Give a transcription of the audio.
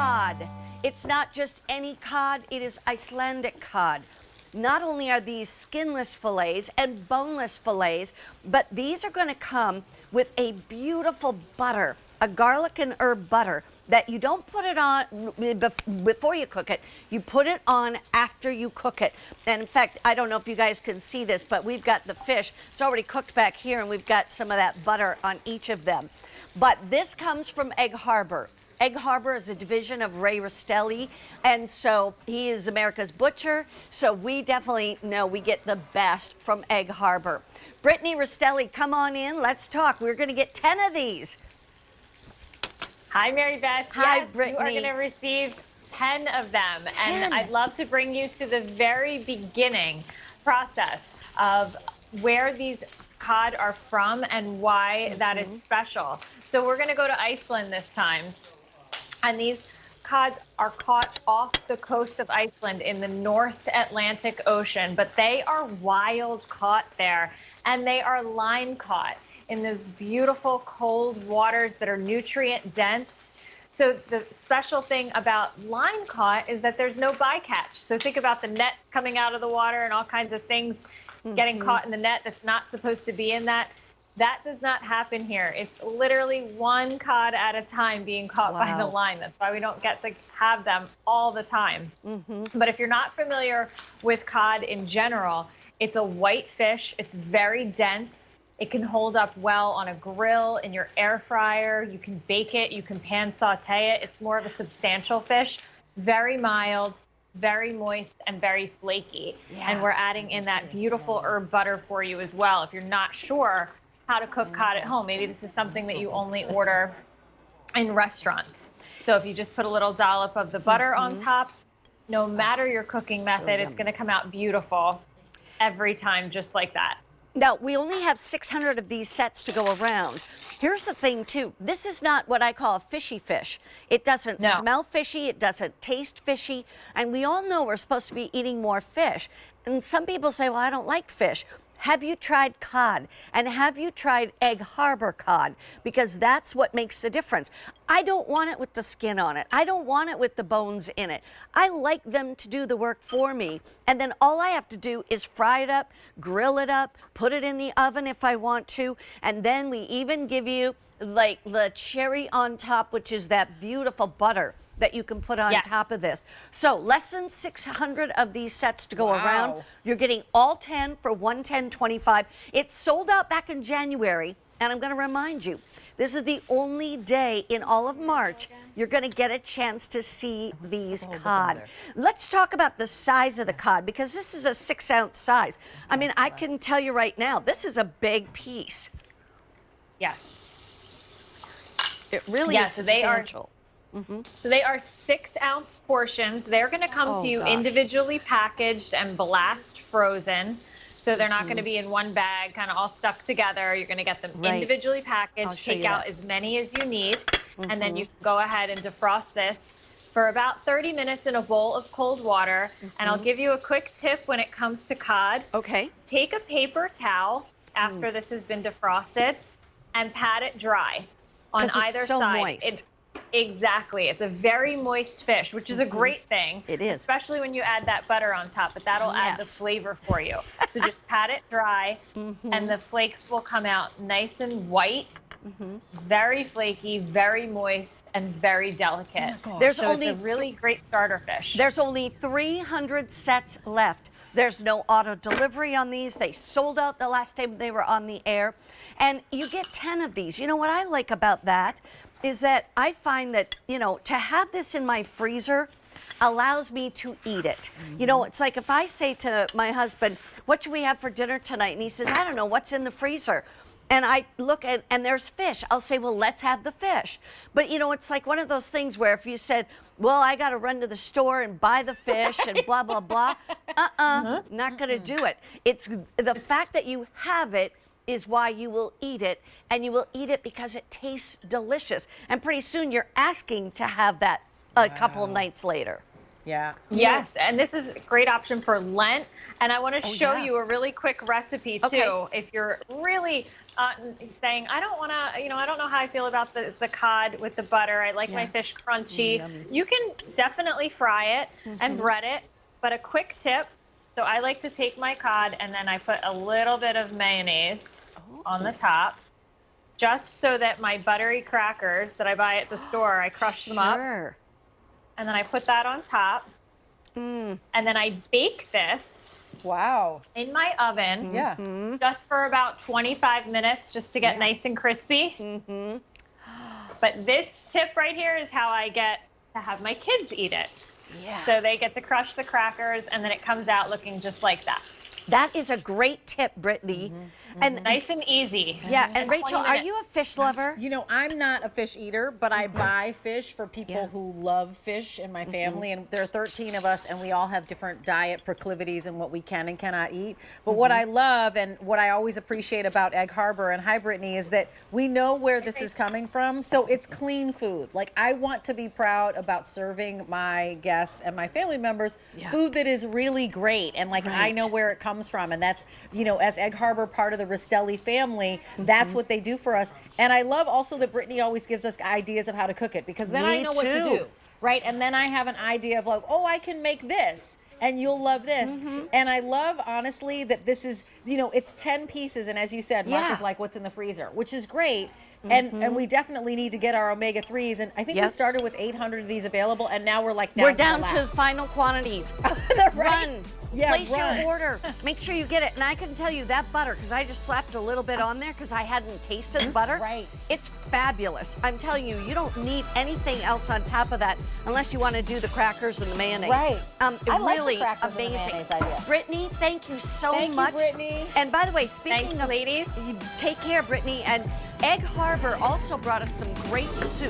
cod. It's not just any cod, it is Icelandic cod. Not only are these skinless fillets and boneless fillets, but these are going to come with a beautiful butter, a garlic and herb butter that you don't put it on before you cook it. You put it on after you cook it. And in fact, I don't know if you guys can see this, but we've got the fish. It's already cooked back here, and we've got some of that butter on each of them. But this comes from Egg Harbor. Egg Harbor is a division of Ray Rastelli, and so he is America's butcher, so we definitely know we get the best from Egg Harbor. Brittany Rastelli, come on in, let's talk. We're going to get 10 of these. Hi, Mary Beth. Hi, yes, Brittany. You are going to receive 10 of them, and I'd love to bring you to the very beginning process of where these cod are from and why that is special. So we're going to go to Iceland this time. And these cods are caught off the coast of Iceland in the North Atlantic Ocean, but they are wild caught there, and they are line caught in those beautiful cold waters that are nutrient dense. So the special thing about line caught is that there's no bycatch. So think about the net coming out of the water and all kinds of things getting caught in the net that's not supposed to be in that. That does not happen here. It's literally one cod at a time being caught by the line. That's why we don't get to have them all the time. But if you're not familiar with cod in general, it's a white fish. It's very dense. It can hold up well on a grill, in your air fryer. You can bake it. You can pan saute it. It's more of a substantial fish. Very mild, very moist, and very flaky. And we're adding in that beautiful herb butter for you as well. If you're not sure how to cook cod at home. Maybe this is something that you only order in restaurants. So if you just put a little dollop of the butter on top, no matter your cooking method, it's going to come out beautiful every time, just like that. Now, we only have 600 of these sets to go around. Here's the thing, too. This is not what I call a fishy fish. It doesn't smell fishy. It doesn't taste fishy. And we all know we're supposed to be eating more fish. And some people say, well, I don't like fish. Have you tried cod? And have you tried Egg Harbor cod? Because that's what makes the difference. I don't want it with the skin on it. I don't want it with the bones in it. I like them to do the work for me. And then all I have to do is fry it up, grill it up, put it in the oven if I want to. And then we even give you like the cherry on top, which is that beautiful butter that you can put on top of this. So less than 600 of these sets to go around. You're getting all 10 for $110.25. It's sold out back in January, and I'm going to remind you, this is the only day in all of March you're going to get a chance to see these cod. Let's talk about the size of the cod, because this is a 6-ounce size. I mean, I can tell you right now, this is a big piece. It really is substantial. So they are 6-ounce portions. They're going to come to you individually packaged and blast frozen. So they're not going to be in one bag, kind of all stuck together. You're going to get them individually packaged, take out as many as you need, and then you can go ahead and defrost this for about 30 minutes in a bowl of cold water. And I'll give you a quick tip when it comes to cod. Take a paper towel after this has been defrosted and pat it dry on either side. Moist. Exactly. It's a very moist fish, which is a great thing. It is. Especially when you add that butter on top, but that'll add the flavor for you. So just pat it dry, and the flakes will come out nice and white, very flaky, very moist, and very delicate. It's a really great starter fish. There's only 300 sets left. There's no auto delivery on these. They sold out the last time they were on the air. And you get 10 of these. You know what I like about that is that I find that, you know, to have this in my freezer allows me to eat it. You know, it's like if I say to my husband, what should we have for dinner tonight? And he says, I don't know, what's in the freezer? And I look at, and there's fish. I'll say, well, let's have the fish. But, you know, it's like one of those things where if you said, well, I got to run to the store and buy the fish and blah, blah, blah. Not going to do it. It's the fact that you have it is why you will eat it, and you will eat it because it tastes delicious. And pretty soon you're asking to have that a couple nights later. Yeah. Yes, and this is a great option for Lent. And I want to show yeah. you a really quick recipe too. Okay. If you're really saying, I don't want to, I don't know how I feel about the cod with the butter. I like my fish crunchy. Yummy. You can definitely fry it and bread it. But a quick tip. So I like to take my cod and then I put a little bit of mayonnaise on the top, just so that my buttery crackers that I buy at the store, I crush them up. And then I put that on top. And then I bake this Wow. in my oven Yeah. just for about 25 minutes just to get nice and crispy. But this tip right here is how I get to have my kids eat it. Yeah. So they get to crush the crackers and then it comes out looking just like that. That is a great tip, Brittany. And Nice and easy. yeah, and 20 Rachel, are minutes. you a fish lover? You know, I'm not a fish eater, but I buy fish for people who love fish in my family. And there are 13 of us, and we all have different diet proclivities and what we can and cannot eat. But what I love and what I always appreciate about Egg Harbor and Hi Brittany is that we know where this is coming from. So it's clean food. Like, I want to be proud about serving my guests and my family members food that is really great. And like, I know where it comes from. And that's, you know, as Egg Harbor, part of the Rastelli family, that's what they do for us. And I love also that Brittany always gives us ideas of how to cook it, because then I know what to do, right? And then I have an idea of like, oh, I can make this and you'll love this. And I love, honestly, that this is, you know, it's 10 pieces. And as you said, Mark is like, what's in the freezer, which is great. And we definitely need to get our omega-3s. And I think we started with 800 of these available, and now we're like down to final quantities. Run. Place your order. Make sure you get it. And I can tell you that butter, because I just slapped a little bit on there because I hadn't tasted the butter. Right. It's fabulous. I'm telling you, you don't need anything else on top of that unless you want to do the crackers and the mayonnaise. Right. I like really the crackers amazing. and the mayonnaise idea. Brittany, thank you so much. Thank you, Brittany. And by the way, speaking of ladies, take care, Brittany. And Egg Harbor also brought us some great soup.